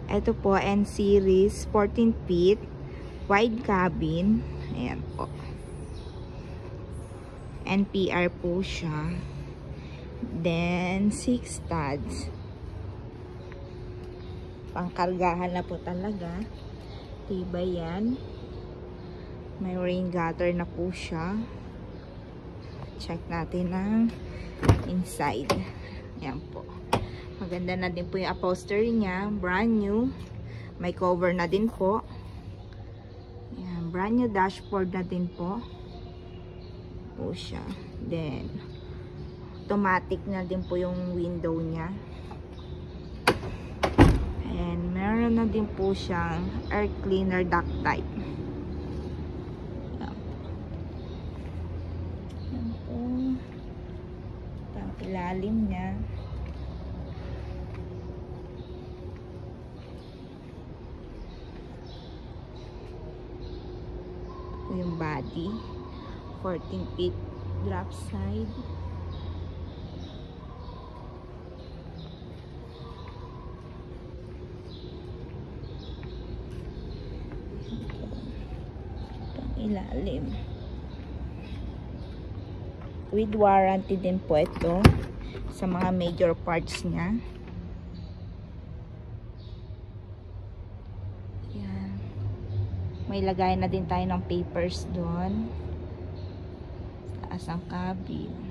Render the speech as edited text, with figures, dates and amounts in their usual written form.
Ito po, N-Series, 14 feet, wide cabin. Ayan po. NPR po siya. Then, 6 studs. Pangkargahan na po talaga. Tibay yan. May rain gutter na po siya. Check natin ang inside. Ayan po. Maganda na din po yung upholstery niya. Brand new. May cover na din po. Ayan. Brand new dashboard na din po. Po siya. Then, automatic na din po yung window niya. And, meron na din po siyang air cleaner duct type. Ayan po. Ang ilalim niya. Yung body 14 feet drop side. Itong ilalim with warranty din po ito sa mga major parts niya. May lagay na din tayo ng papers doon. Taas ang cabin.